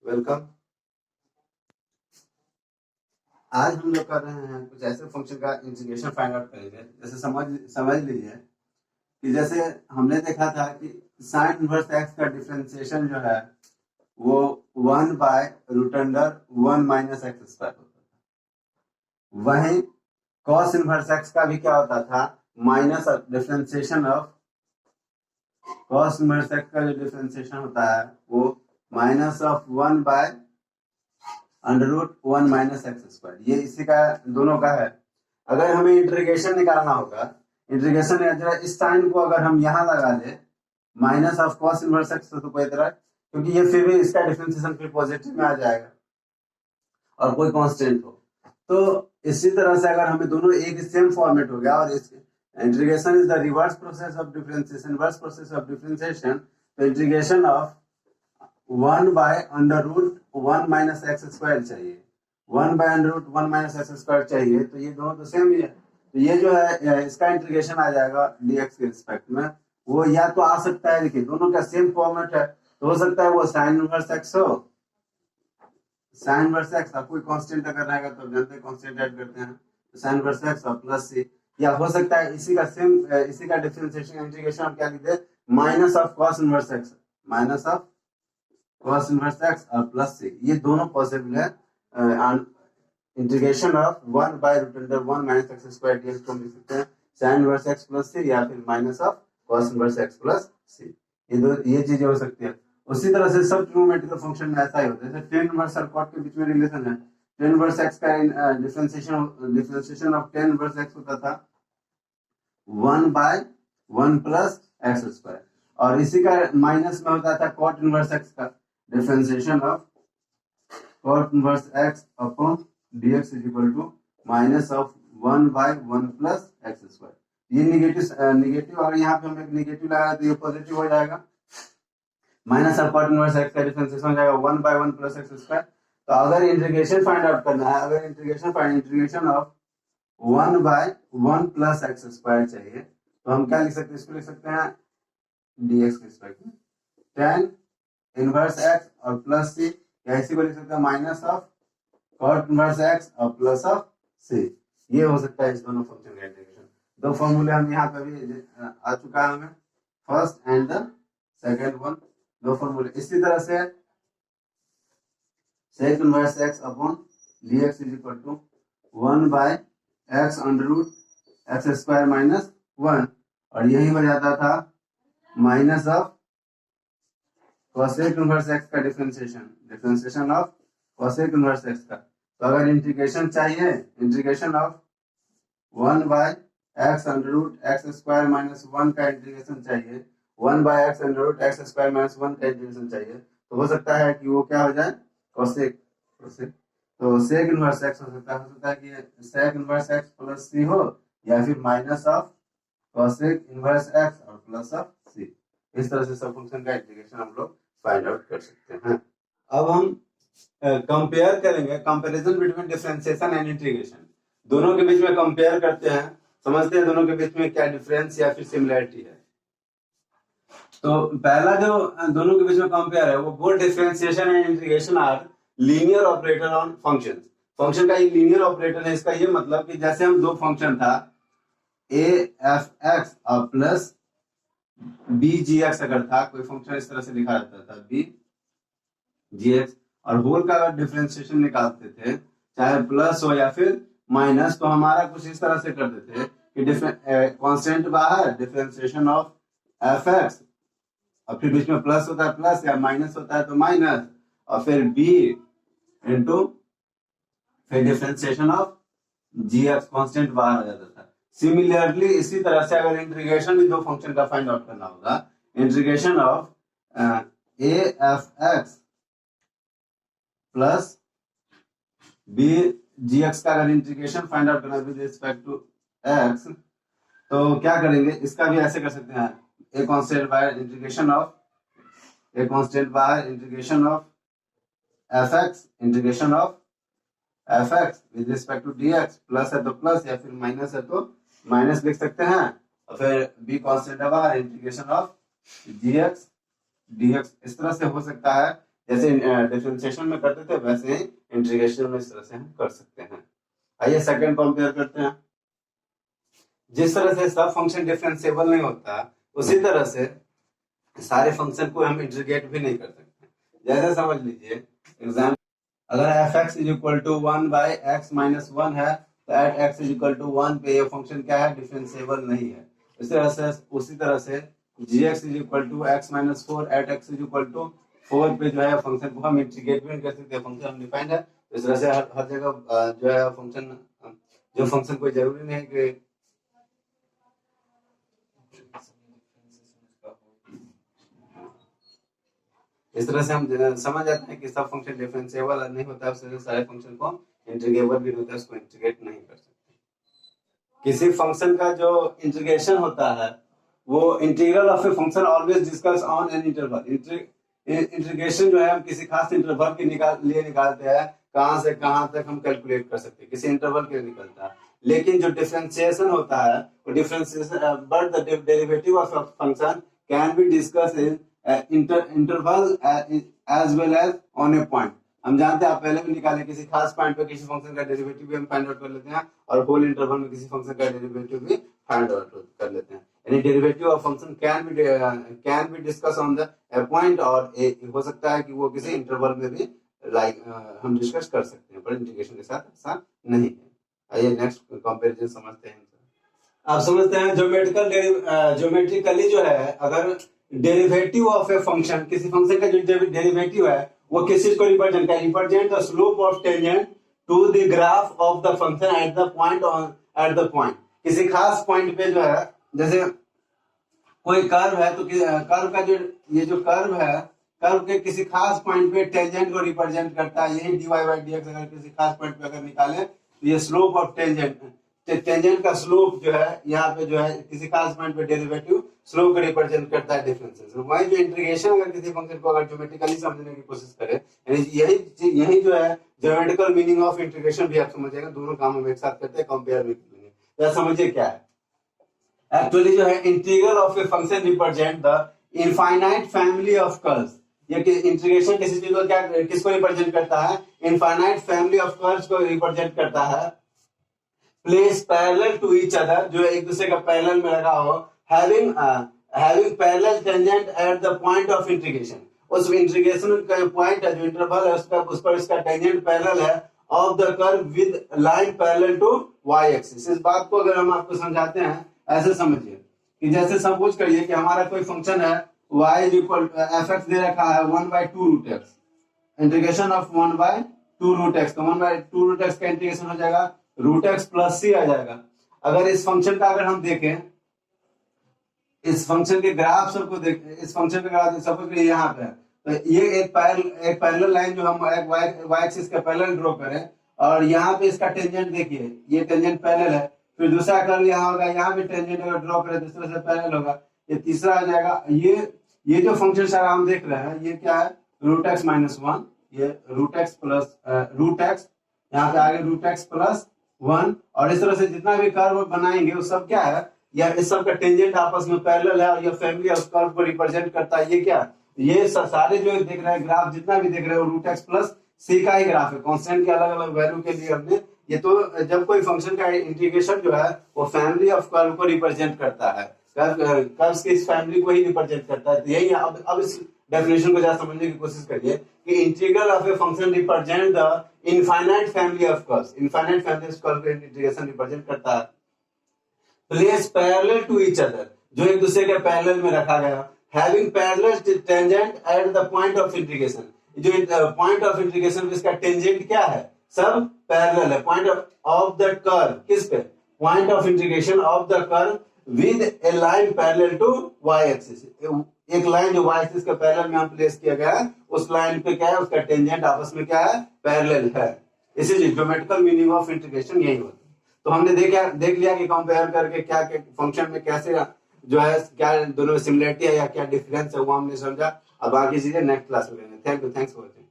Welcome. आज हम लोग कर रहे हैं कुछ ऐसे फंक्शन का इंटीग्रेशन फाइंड आउट करेंगे। जैसे समझ लीजिए कि जैसे हमने देखा था कि साइन इनवर्स एक्स का डिफरेंशिएशन जो है वो 1 by root under 1 minus x square होता था। वहीं कॉस इनवर्स एक्स का भी क्या होता था, minus differentiation of cos inverse x का जो डिफरेंशिएशन होता है वो minus of 1 by under root 1 minus x square. ये इसी का दोनों का है। अगर हमें इंटीग्रेशन निकालना होगा, इंटीग्रेशन इस साइन को अगर हम यहाँ लगा दे minus of cos inverse x तो कोई तरह, क्योंकि ये फिर भी इसका डिफरेंशिएशन फिर पॉजिटिव में आ जाएगा और कोई कांस्टेंट हो। तो इसी तरह से अगर हमें दोनों एक सेम फॉर्मेट हो गया और इस integration is the reverse process of differentiation, reverse process of differentiation, तो integration of 1 by under root 1 minus x square चाहिए, 1 by under root 1 minus x square चाहिए। तो ये दोनों तो सेम ही है, तो ये जो है इसका इंटीग्रेशन आ जाएगा dx के रिस्पेक्ट में। वो या तो आ सकता है, देखिए दोनों का सेम फॉर्मेट है, तो हो सकता है वो साइन इनवर्स एक्स हो, साइन इनवर्स एक्स कोई कांस्टेंट अगर रहेगा तो जानते हैं कांस्टेंट ऐड करते हैं, तो साइन इनवर्स एक्स और प्लस सी, या हो सकता है इसी का सेम इसी का डिफरेंशिएशन इंटीग्रेशन हम क्या लिखते हैं, minus of cos inverse x, minus of cos inverse x और प्लस सी। ये दोनों पॉसिबल है। Integration of 1 by root under 1 minus x square dx को हम लिख सकते हैं sin inverse x plus C या फिर minus of cos inverse x plus C. ये चीजें हो सकती है। उसी तरह से सब ट्रिग्नोमेट्रिकल फंक्शन में ऐसा ही होता है। जैसे tan इनवर्स और cot के बीच में रिलेशन है। tan इनवर्स x का differentiation of tan inverse x होता था 1 बाय 1 प्लस एक्स स्क्वायर, और इसी का माइनस में होता था cot इनवर्स x का differentiation of cot inverse x upon dx is equal to minus of 1 by 1 plus x square. ये निगेटिव और यहाँ पे हम एक निगेटिव लगाया तो ये पॉजिटिव हो जाएगा। Minus of cot inverse x का डिफरेंशिएशन हो जाएगा 1 बाय 1 प्लस एक्स स्क्वायर। तो अगर इंटीग्रेशन फाइंड आउट करना है, अगर integration of 1 by 1 plus x square चाहिए, तो हम क्या लिख सकते हैं, इसको लिख सकते हैं dx के रिस्पेक्ट में tan इनवर्स x और प्लस सी, या इसी को लिख सकते हैं minus of cot inverse x और प्लस ऑफ c। ये हो सकता है इस दोनों फंक्शन का इंटीग्रेशन। दो फॉर्मूले हम यहाँ पे भी आ चुका है हमें, first and the second one, दो फॉर्मूले। इसी तरह से sec inverse x upon dx is equal to 1 by x under root x square minus 1, और यही हो जाता था minus of cosec inverse x का differentiation of cosec inverse x का। तो अगर इंटीग्रेशन चाहिए, integration of 1 by x under root x square minus 1 का इंटीग्रेशन चाहिए, 1 by x under root x square minus 1 का इंटीग्रेशन चाहिए, तो हो सकता है कि वो क्या हो जाए, cosec। तो sec इनवर्स x हो सकता है कि sec inverse x plus c हो, या फिर minus of cosec inverse x और प्लस ऑफ c। इस तरह से सब फंक्शन का इंटीग्रेशन हम लोग फाइंड आउट कर सकते हैं। अब हम कंपेयर करेंगे, comparison between differentiation and integration. दोनों के बीच में कंपेयर करते हैं, समझते हैं दोनों के बीच में क्या डिफरेंस या फिर सिमिलरिटी है। तो पहला जो दोनों के बीच में कंपेयर है वो both differentiation and integration are linear operator on function. Function का एक लीनियर ऑपरेटर है। इसका ये मतलब कि जैसे हम दो फंक्शन था a f x और प्लस b g x, अगर था कोई फंक्शन इस तरह से लिखा जाता था b g x, और होल का अगर डिफरेंशिएशन निकालते थे चाहे प्लस हो या फिर माइनस, तो हमारा कुछ इस तरह से करते थे कि कांस्टेंट बाहर डिफरेंशिएशन ऑफ एफ एक्स, और फिर बीच में प्लस होता है प्लस, या माइनस होता है तो माइनस, और फिर b इंटू फिर differentiation of g x, constant बाहर आ जाता था। सिमिलरली इसी तरह से अगर इंटीग्रेशन भी दो फंक्शन का फाइंड आउट करना होगा, integration of a f x plus b g x का अगर इंटीग्रेशन फाइंड आउट करना विद रिस्पेक्ट टू एक्स, तो क्या करेंगे, इसका भी ऐसे कर सकते हैं, a constant by integration of f x integration of f x with respect to d x, plus है तो प्लस या फिर माइनस है तो माइनस लिख सकते हैं, और फिर बी कांस्टेंट है बाहर integration of g x d x. इस तरह से हो सकता है जैसे डिफरेंशिएशन में करते थे वैसे ही इंटीग्रेशन में इस तरह से हम कर सकते हैं। आइए सेकंड कंपेयर करते हैं। जिस तरह से सब फंक्शन डिफरेंशिएबल नहीं होता उसी तरह से सारे फंक्शन को हम इंटीग्रेट भी नहीं कर सकते। जैसे समझ लीजिए एग्जाम्पल, अगर f x is equal to 1 by x minus 1 है तो at x is equal to 1 पे ये फंक्शन क्या है, डिफरेंशिएबल नहीं है। उसी तरह से g x is equal to x minus 4 at x is equal to 4 पे जो है फंक्शन को हम इंटीग्रेट भी नहीं कर सकते, फंक्शन अनडिफाइंड है। तो इस तरह से हर जगह जो है फंक्शन कोई जरूरी नहीं है कि इस तरह से हम समझ जाते हैं कि सब फंक्शन डिफरेंशिएबल नहीं होता है, उससे सारे फंक्शन को इंटीग्रेबल भी होता है, उसको इंटीग्रेट नहीं कर सकते। किसी फंक्शन का जो इंटीग्रेशन होता है वो integral of a function always discuss on an interval. Integration जो है हम किसी खास इंटरवल के लिए निकालते हैं, कहां से कहां तक हम कैलकुलेट कर सकते हैं, किसी इंटरवल के लिए निकलता है। लेकिन जो डिफरेंशिएशन होता है वो differentiation but the derivative of function can be discuss in interval as well as on a point. हम जानते हैं, आप पहले भी निकाले, किसी खास पॉइंट पे किसी फंक्शन का डेरिवेटिव भी हम फाइंड आउट कर लेते हैं और होल इंटरवल में किसी फंक्शन का डेरिवेटिव भी फाइंड आउट कर लेते हैं। यानी derivative of function can be discuss on the point, और हो सकता है कि वो किसी इंटरवल में भी हम डिस्कस कर सकते हैं, पर इंटीग्रेशन के साथ ऐसा नहीं है। आइए नेक्स्ट कंपैरिजन समझते हैं। आप समझते हैं ज्योमेट्रिकली जो है, अगर डेरिवेटिव ऑफ ए फंक्शन, किसी फंक्शन का जो डेरिवेटिव है वो किस चीज को रिप्रेजेंट कर, represent the slope of tangent to the graph of the function at the point. किसी खास पॉइंट पे जो है, जैसे कोई कर्व है तो कर्व का ये जो कर्व है, कर्व के किसी खास पॉइंट पे टेंजेंट को रिप्रेजेंट करता है। यही dy बाई dx अगर किसी खास पॉइंट पे अगर निकाले तो ये स्लोप ऑफ टेंजेंट का स्लोप जो है, यहाँ पे जो है किसी खास पॉइंट पे डेरिवेटिव स्लोप को रिप्रेजेंट करता है डिफरेंसेस। वही जो इंटीग्रेशन अगर किसी फंक्शन को अगर ज्योमेट्रिकली समझने की कोशिश करें, यानी यही जो है ज्योमेट्रिकल मीनिंग ऑफ इंटीग्रेशन भी आप समझिएगा। दोनों काम हम एक साथ करते हैं, कंपेयर भी करेंगे। तो समझिए क्या है एक्चुअली जो है, integral of a function represent the infinite family of curves. ये इंटीग्रेशन किसी चीज को क्या किसको रिप्रेजेंट करता है, इनफाइनाइट फैमिली ऑफ कर्व्स को रिप्रेजेंट करता है। Place parallel to each other, जो एक दूसरे का पैरेलल में लगा हो, having parallel tangent at the point of integration. उस इंटीग्रेशन का पॉइंट है जो इंटरवल है उस पर इसका टेंजेंट पैरेलल है of the curve with line parallel to y axis. इस बात को अगर हम आपको समझाते हैं, ऐसे समझिए कि जैसे सपोज करिए कि हमारा कोई फंक्शन है y इक्वल एफ एक्स दे रखा है 1 by 2 root x, integration of 1 by 2 root x. तो 1 बाई 2 रूट एक्स का इंटीग्रेशन हो जाएगा रूट एक्स प्लस सी आ जाएगा। अगर इस फंक्शन का अगर हम देखें, इस फंक्शन के ग्राफ सबको देखें, इस फंक्शन के ग्राफ सपोज करिए यहाँ पे, तो ये एक पैरेलल लाइन जो हम y एक्सिस का पैरेलल ड्रॉ करें, और यहाँ पे इसका टेंजेंट देखिए, ये टेंजेंट पैरेलल है। फिर दूसरा कर्व यहाँ होगा, यहाँ भी टेंजेंट अगर ड्रॉ करें दूसरे से पैरेलल होगा। ये तीसरा आ जाएगा। ये जो फंक्शन सारा हम देख रहे हैं ये क्या है, रूट एक्स माइनस 1, ये root x plus root x, यहाँ पे आगे रूट एक्स प्लस 1। और इस तरह से जितना भी कर्व बनाएंगे वो सब क्या है, या इस सब का टेंजेंट आपस में पैरेलल है और ये फैमिली ऑफ कर्व को रिप्रेजेंट करता है। ये क्या, ये सारे जो देख रहे हैं ग्राफ, जितना भी देख रहे हो रूट एक्स प्लस सी का ही ग्राफ है, कांस्टेंट के अलग अलग वैल्यू के लिए हमने ये। तो जब कोई फंक्शन का इंटीग्रेशन जो है वो फैमिली ऑफ कर्व को रिप्रेजेंट करता है, कर्व्स की इस फैमिली को ही रिप्रेजेंट करता है। तो यही अब इस डेफिनेशन को जरा समझने की कोशिश करिए कि integral of a function represent the infinite family of curves. Infinite family of curve का इंटीग्रेशन रिप्रेजेंट करता है। Place parallel to each other, जो एक दूसरे के पैरेलल में रखा गया। Having parallel tangent at the point of integration, जो पॉइंट ऑफ इंटीग्रेशन इसका टेंजेंट क्या है, सब पैरेलल है। पॉइंट ऑफ द कर्व किस पे, point of integration of the curve with a line parallel to y axis. एक लाइन जो y एक्सिस के पैरेलल में हम प्लेस किया गया है, उस लाइन पे क्या है, उसका टेंजेंट आपस में क्या है, पैरेलल है। इसीलिए ज्योमेट्रिकल मीनिंग ऑफ इंटीग्रेशन यही होता है। तो हमने देख लिया कि कंपेयर करके क्या फंक्शन में कैसे जो है क्या दोनों में सिमिलरिटी है या क्या डिफरेंस है, वो हमने समझा। अब बाकी चीजें नेक्स्ट क्लास में करेंगे। Thanks for watching.